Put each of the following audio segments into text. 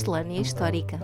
Miscelânea Histórica.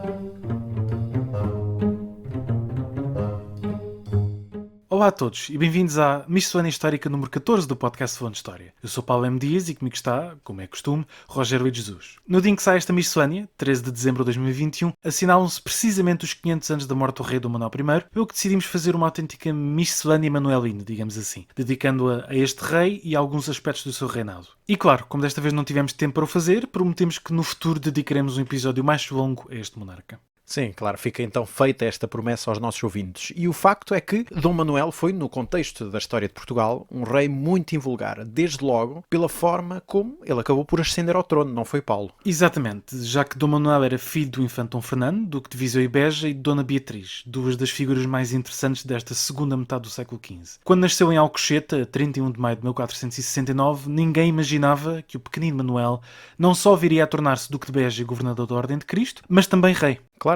Olá a todos e bem-vindos à Miscelânea Histórica número 14 do podcast Falando de História. Eu sou Paulo M. Dias e comigo está, como é costume, Rogério Luís Jesus. No dia em que sai esta miscelânea, 13 de dezembro de 2021, assinalam-se precisamente os 500 anos da morte do rei Dom Manuel I, pelo que decidimos fazer uma autêntica miscelânea manuelina, digamos assim, dedicando-a a este rei e a alguns aspectos do seu reinado. E claro, como desta vez não tivemos tempo para o fazer, prometemos que no futuro dedicaremos um episódio mais longo a este monarca. Sim, claro, fica então feita esta promessa aos nossos ouvintes. E o facto é que Dom Manuel foi, no contexto da história de Portugal, um rei muito invulgar, desde logo pela forma como ele acabou por ascender ao trono, não foi Paulo? Exatamente, já que Dom Manuel era filho do infante Dom Fernando, duque de Viseu e Beja, e de Dona Beatriz, duas das figuras mais interessantes desta segunda metade do século XV. Quando nasceu em Alcochete, a 31 de maio de 1469, ninguém imaginava que o pequenino Manuel não só viria a tornar-se duque de Beja e governador da Ordem de Cristo, mas também rei. Claro.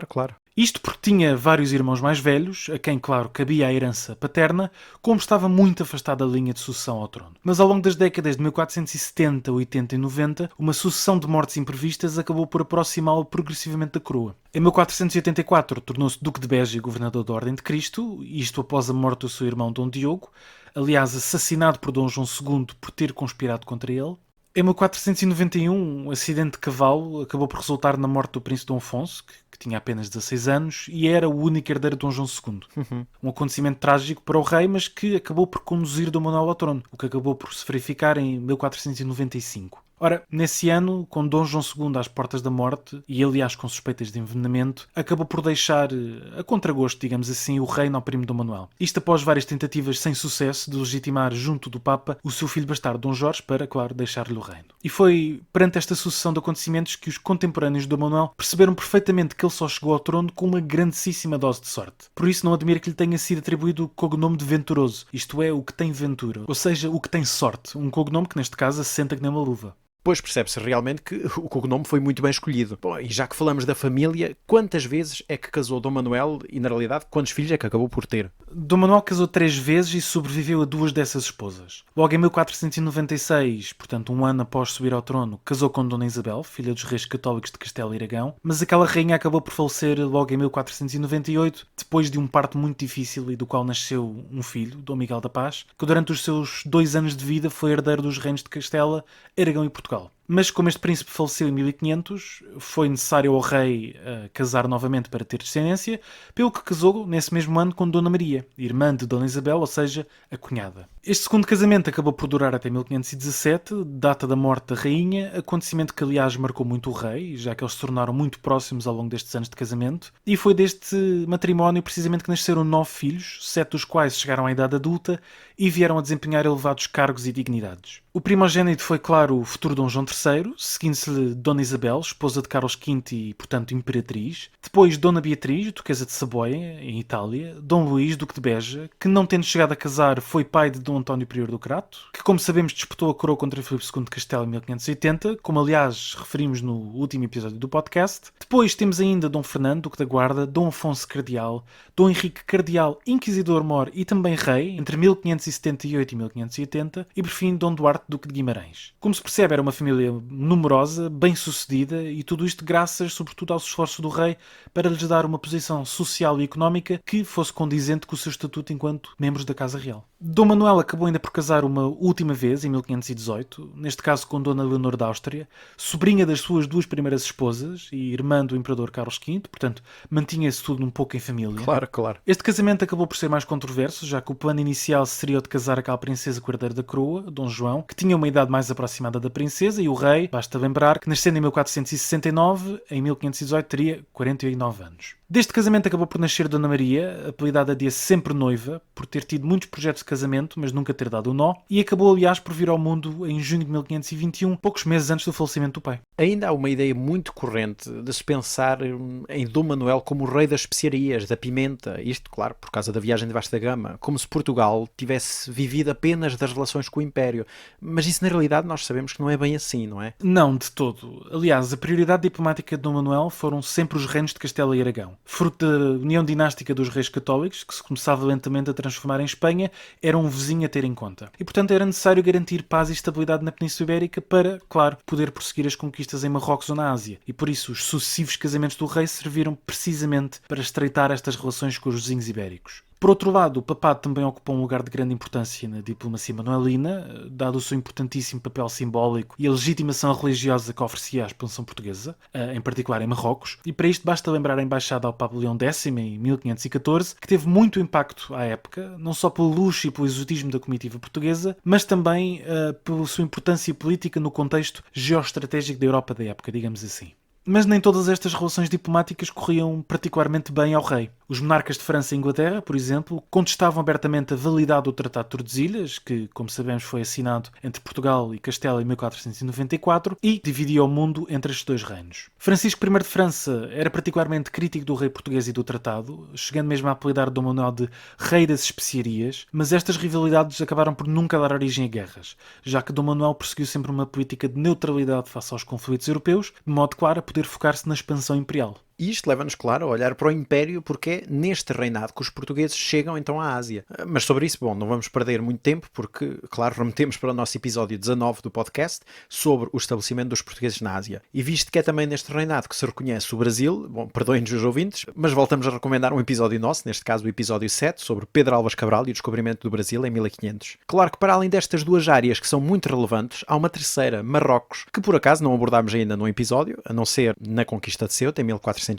Isto porque tinha vários irmãos mais velhos, a quem, claro, cabia a herança paterna, como estava muito afastado da linha de sucessão ao trono. Mas ao longo das décadas de 1470, 80 e 90, uma sucessão de mortes imprevistas acabou por aproximá-lo progressivamente da coroa. Em 1484 tornou-se duque de Beja e governador da Ordem de Cristo, isto após a morte do seu irmão Dom Diogo, aliás assassinado por Dom João II por ter conspirado contra ele. Em 1491, um acidente de cavalo acabou por resultar na morte do príncipe Dom Afonso, que tinha apenas 16 anos, e era o único herdeiro de Dom João II. Um acontecimento trágico para o rei, mas que acabou por conduzir Dom Manuel ao trono, o que acabou por se verificar em 1495. Ora, nesse ano, com Dom João II às portas da morte, e aliás com suspeitas de envenenamento, acabou por deixar a contragosto, digamos assim, o reino ao primo Dom Manuel. Isto após várias tentativas sem sucesso de legitimar junto do Papa o seu filho bastardo Dom Jorge para, claro, deixar-lhe o reino. E foi perante esta sucessão de acontecimentos que os contemporâneos de Dom Manuel perceberam perfeitamente que ele só chegou ao trono com uma grandíssima dose de sorte. Por isso não admira que lhe tenha sido atribuído o cognome de Venturoso, isto é, o que tem ventura, ou seja, o que tem sorte, um cognome que neste caso assenta que nem uma luva. Pois percebe-se realmente que o cognome foi muito bem escolhido. Bom, e já que falamos da família, quantas vezes é que casou Dom Manuel e, na realidade, quantos filhos é que acabou por ter? Dom Manuel casou 3 vezes e sobreviveu a 2 dessas esposas. Logo em 1496, portanto um ano após subir ao trono, casou com Dona Isabel, filha dos reis católicos de Castela e Aragão, mas aquela rainha acabou por falecer logo em 1498, depois de um parto muito difícil e do qual nasceu um filho, Dom Miguel da Paz, que durante os seus 2 anos de vida foi herdeiro dos reinos de Castela, Aragão e Portugal. Mas como este príncipe faleceu em 1500, foi necessário ao rei casar novamente para ter descendência, pelo que casou nesse mesmo ano com Dona Maria, irmã de Dona Isabel, ou seja, a cunhada. Este segundo casamento acabou por durar até 1517, data da morte da rainha, acontecimento que aliás marcou muito o rei, já que eles se tornaram muito próximos ao longo destes anos de casamento, e foi deste matrimónio precisamente que nasceram 9 filhos, 7 dos quais chegaram à idade adulta e vieram a desempenhar elevados cargos e dignidades. O primogênito foi, claro, o futuro Dom João III, seguindo-se-lhe Dona Isabel, esposa de Carlos V e, portanto, imperatriz. Depois Dona Beatriz, duquesa de Saboia, em Itália. Dom Luís, duque de Beja, que não tendo chegado a casar foi pai de Dom António Prior do Crato, que, como sabemos, disputou a coroa contra Filipe II de Castela em 1580, como aliás referimos no último episódio do podcast. Depois temos ainda Dom Fernando, duque da Guarda, Dom Afonso Cardeal, Dom Henrique Cardeal, inquisidor-mor e também rei, entre 1578 e 1580, e por fim Dom Duarte, duque de Guimarães. Como se percebe, era uma família numerosa, bem-sucedida, e tudo isto graças, sobretudo, aos esforços do rei para lhes dar uma posição social e económica que fosse condizente com o seu estatuto enquanto membros da Casa Real. Dom Manuel acabou ainda por casar uma última vez, em 1518, neste caso com Dona Leonor da Áustria, sobrinha das suas 2 primeiras esposas e irmã do imperador Carlos V, portanto, mantinha-se tudo um pouco em família. Claro. Este casamento acabou por ser mais controverso, já que o plano inicial seria o de casar aquela princesa com o herdeiro da coroa, Dom João, que tinha uma idade mais aproximada da princesa, e o rei, basta lembrar, que nascendo em 1469, em 1518 teria 49 anos. Deste casamento acabou por nascer Dona Maria, apelidada de sempre noiva, por ter tido muitos projetos de casamento, mas nunca ter dado o nó, e acabou, aliás, por vir ao mundo em junho de 1521, poucos meses antes do falecimento do pai. Ainda há uma ideia muito corrente de se pensar em Dom Manuel como o rei das especiarias, da pimenta, isto, claro, por causa da viagem de vasta gama, como se Portugal tivesse vivido apenas das relações com o Império. Mas isso, na realidade, nós sabemos que não é bem assim, não é? Não, de todo. Aliás, a prioridade diplomática de Dom Manuel foram sempre os reinos de Castela e Aragão. fruto da união dinástica dos reis católicos, que se começava lentamente a transformar em Espanha, era um vizinho a ter em conta. E, portanto, era necessário garantir paz e estabilidade na Península Ibérica para, claro, poder prosseguir as conquistas em Marrocos ou na Ásia. E, por isso, os sucessivos casamentos do rei serviram precisamente para estreitar estas relações com os vizinhos ibéricos. Por outro lado, o papado também ocupou um lugar de grande importância na diplomacia manuelina, dado o seu importantíssimo papel simbólico e a legitimação religiosa que oferecia à expansão portuguesa, em particular em Marrocos, e para isto basta lembrar a embaixada ao Papa Leão X em 1514, que teve muito impacto à época, não só pelo luxo e pelo exotismo da comitiva portuguesa, mas também pela sua importância política no contexto geoestratégico da Europa da época, digamos assim. Mas nem todas estas relações diplomáticas corriam particularmente bem ao rei. Os monarcas de França e Inglaterra, por exemplo, contestavam abertamente a validade do Tratado de Tordesilhas, que, como sabemos, foi assinado entre Portugal e Castela em 1494, e dividia o mundo entre estes dois reinos. Francisco I de França era particularmente crítico do rei português e do tratado, chegando mesmo a apelidar Dom Manuel de Rei das Especiarias, mas estas rivalidades acabaram por nunca dar origem a guerras, já que Dom Manuel perseguiu sempre uma política de neutralidade face aos conflitos europeus, de modo claro a poder focar-se na expansão imperial. E isto leva-nos, claro, a olhar para o Império, porque é neste reinado que os portugueses chegam então à Ásia. Mas sobre isso, bom, não vamos perder muito tempo, porque, claro, remetemos para o nosso episódio 19 do podcast sobre o estabelecimento dos portugueses na Ásia. E visto que é também neste reinado que se reconhece o Brasil, bom, perdoem-nos os ouvintes, mas voltamos a recomendar um episódio nosso, neste caso o episódio 7, sobre Pedro Álvares Cabral e o descobrimento do Brasil em 1500. Claro que para além destas duas áreas que são muito relevantes, há uma terceira, Marrocos, que por acaso não abordámos ainda no episódio, a não ser na conquista de Ceuta, em 1415,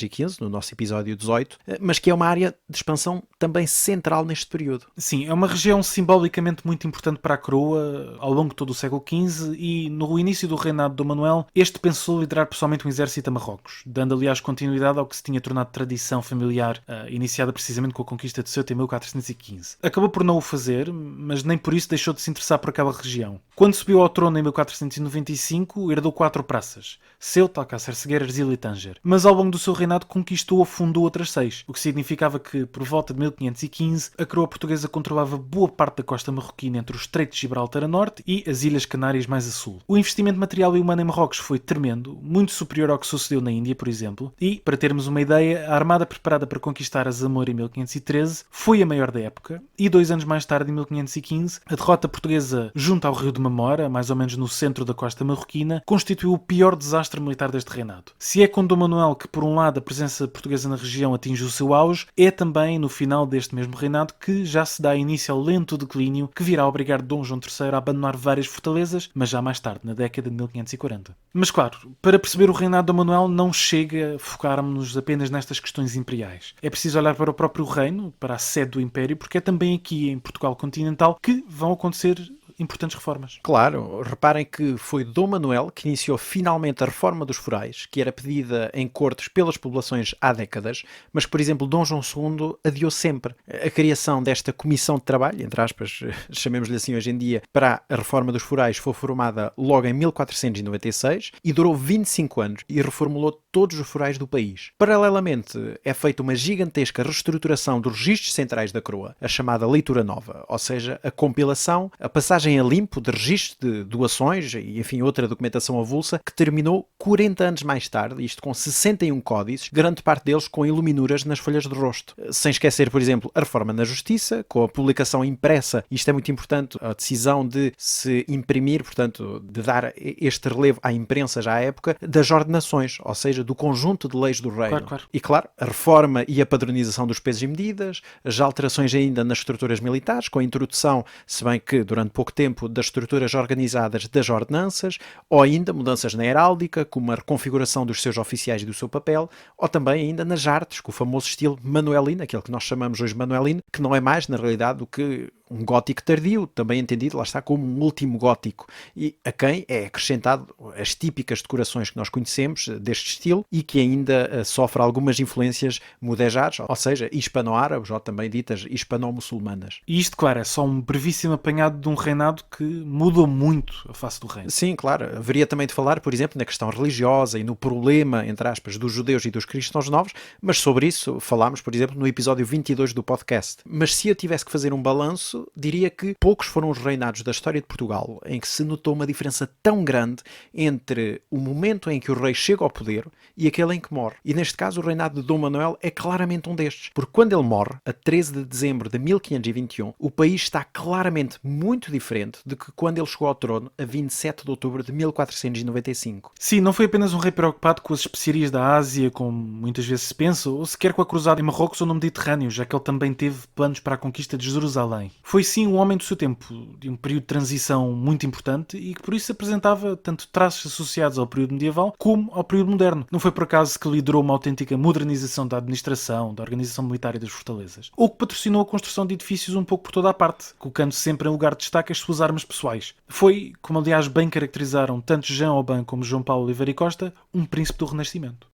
no nosso episódio 18, mas que é uma área de expansão também central neste período. Sim, é uma região simbolicamente muito importante para a coroa ao longo de todo o século XV e no início do reinado de Dom Manuel, este pensou liderar pessoalmente um exército a Marrocos, dando aliás continuidade ao que se tinha tornado tradição familiar, iniciada precisamente com a conquista de Ceuta em 1415. Acabou por não o fazer, mas nem por isso deixou de se interessar por aquela região. Quando subiu ao trono em 1495, herdou 4 praças: Ceuta, Alcácer, Cegueira, Erzurum e Tânger. Mas ao longo do seu reinado conquistou ou fundou outras 6, o que significava que, por volta de 1515, a coroa portuguesa controlava boa parte da costa marroquina entre o Estreito de Gibraltar a norte e as Ilhas Canárias mais a sul. O investimento material e humano em Marrocos foi tremendo, muito superior ao que sucedeu na Índia, por exemplo, e, para termos uma ideia, a armada preparada para conquistar a Zamora em 1513 foi a maior da época, e 2 anos mais tarde, em 1515, a derrota portuguesa junto ao rio de Mamora, mais ou menos no centro da costa marroquina, constituiu o pior desastre militar deste reinado. Se é com Dom Manuel que, por um lado, a presença portuguesa na região atinge o seu auge, é também no final deste mesmo reinado que já se dá início ao lento declínio que virá a obrigar Dom João III a abandonar várias fortalezas, mas já mais tarde, na década de 1540. Mas claro, para perceber o reinado de Dom Manuel não chega a focarmos-nos apenas nestas questões imperiais. É preciso olhar para o próprio reino, para a sede do Império, porque é também aqui em Portugal continental que vão acontecer importantes reformas. Claro, reparem que foi Dom Manuel que iniciou finalmente a reforma dos forais, que era pedida em cortes pelas populações há décadas, mas que, por exemplo, Dom João II adiou sempre. A criação desta comissão de trabalho, entre aspas, chamemos-lhe assim hoje em dia, para a reforma dos forais foi formada logo em 1496 e durou 25 anos e reformulou todos os forais do país. Paralelamente, é feita uma gigantesca reestruturação dos registros centrais da coroa, a chamada leitura nova, ou seja, a compilação, a passagem a limpo de registros de doações e, enfim, outra documentação avulsa, que terminou 40 anos mais tarde, isto com 61 códices, grande parte deles com iluminuras nas folhas de rosto. Sem esquecer, por exemplo, a reforma na Justiça, com a publicação impressa, isto é muito importante, a decisão de se imprimir, portanto, de dar este relevo à imprensa já à época, das ordenações, ou seja, do conjunto de leis do reino. Claro. E, claro, a reforma e a padronização dos pesos e medidas, as alterações ainda nas estruturas militares, com a introdução, se bem que durante pouco tempo, das estruturas organizadas das ordenanças, ou ainda mudanças na heráldica, como a reconfiguração dos seus oficiais e do seu papel, ou também ainda nas artes, com o famoso estilo manuelino, aquele que nós chamamos hoje manuelino, que não é mais, na realidade, do que um gótico tardio, também entendido, lá está, como um último gótico, e a quem é acrescentado as típicas decorações que nós conhecemos deste estilo e que ainda sofre algumas influências mudejadas, ou seja, hispano-árabes ou também ditas hispano-muçulmanas. E isto, claro, é só um brevíssimo apanhado de um reinado que mudou muito a face do reino. Sim, claro. Haveria também de falar, por exemplo, na questão religiosa e no problema, entre aspas, dos judeus e dos cristãos novos, mas sobre isso falámos, por exemplo, no episódio 22 do podcast. Mas se eu tivesse que fazer um balanço, entanto, diria que poucos foram os reinados da história de Portugal em que se notou uma diferença tão grande entre o momento em que o rei chega ao poder e aquele em que morre. E neste caso o reinado de Dom Manuel é claramente um destes, porque quando ele morre, a 13 de dezembro de 1521, o país está claramente muito diferente do que quando ele chegou ao trono a 27 de outubro de 1495. Sim, não foi apenas um rei preocupado com as especiarias da Ásia, como muitas vezes se pensa, ou sequer com a cruzada em Marrocos ou no Mediterrâneo, já que ele também teve planos para a conquista de Jerusalém. Foi sim um homem do seu tempo, de um período de transição muito importante e que por isso apresentava tanto traços associados ao período medieval como ao período moderno. Não foi por acaso que liderou uma autêntica modernização da administração, da organização militar e das fortalezas, ou que patrocinou a construção de edifícios um pouco por toda a parte, colocando sempre em lugar de destaque as suas armas pessoais. Foi, como aliás bem caracterizaram tanto Jean Aubin como João Paulo Oliveira e Costa, um príncipe do Renascimento.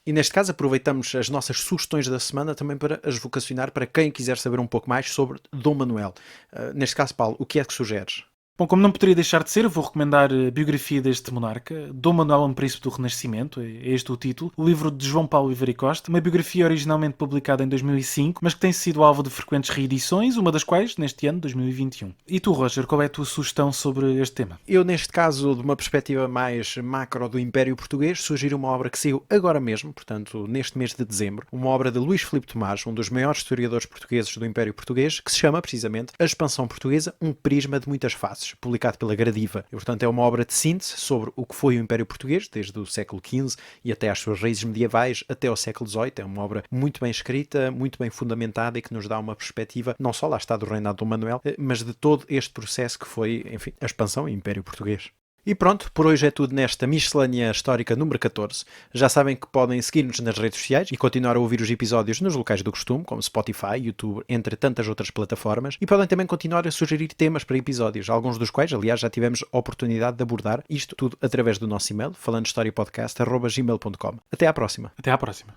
E neste caso aproveitamos as nossas sugestões da semana também para as vocacionar para quem quiser saber um pouco mais sobre Dom Manuel. Neste caso, Paulo, o que é que sugeres? Bom, como não poderia deixar de ser, eu vou recomendar a biografia deste monarca, Dom Manuel, um príncipe do Renascimento, é este o título, o livro de João Paulo Oliveira e Costa, uma biografia originalmente publicada em 2005, mas que tem sido alvo de frequentes reedições, uma das quais neste ano, 2021. E tu, Roger, qual é a tua sugestão sobre este tema? Eu, neste caso, de uma perspectiva mais macro do Império Português, sugiro uma obra que saiu agora mesmo, portanto, neste mês de dezembro, uma obra de Luís Filipe Tomás, um dos maiores historiadores portugueses do Império Português, que se chama, precisamente, A Expansão Portuguesa, um prisma de muitas faces, publicado pela Gradiva. E, portanto, é uma obra de síntese sobre o que foi o Império Português, desde o século XV e até às suas raízes medievais, até ao século XVIII. É uma obra muito bem escrita, muito bem fundamentada e que nos dá uma perspectiva, não só lá está do reinado de Dom Manuel, mas de todo este processo que foi, enfim, a expansão do Império Português. E pronto, por hoje é tudo nesta miscelânea histórica número 14. Já sabem que podem seguir-nos nas redes sociais e continuar a ouvir os episódios nos locais do costume, como Spotify, YouTube, entre tantas outras plataformas. E podem também continuar a sugerir temas para episódios, alguns dos quais, aliás, já tivemos a oportunidade de abordar, isto tudo através do nosso e-mail, falandostoriapodcast@gmail.com. Até à próxima. Até à próxima.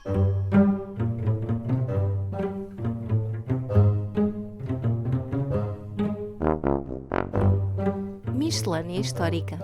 Miscelânea Histórica.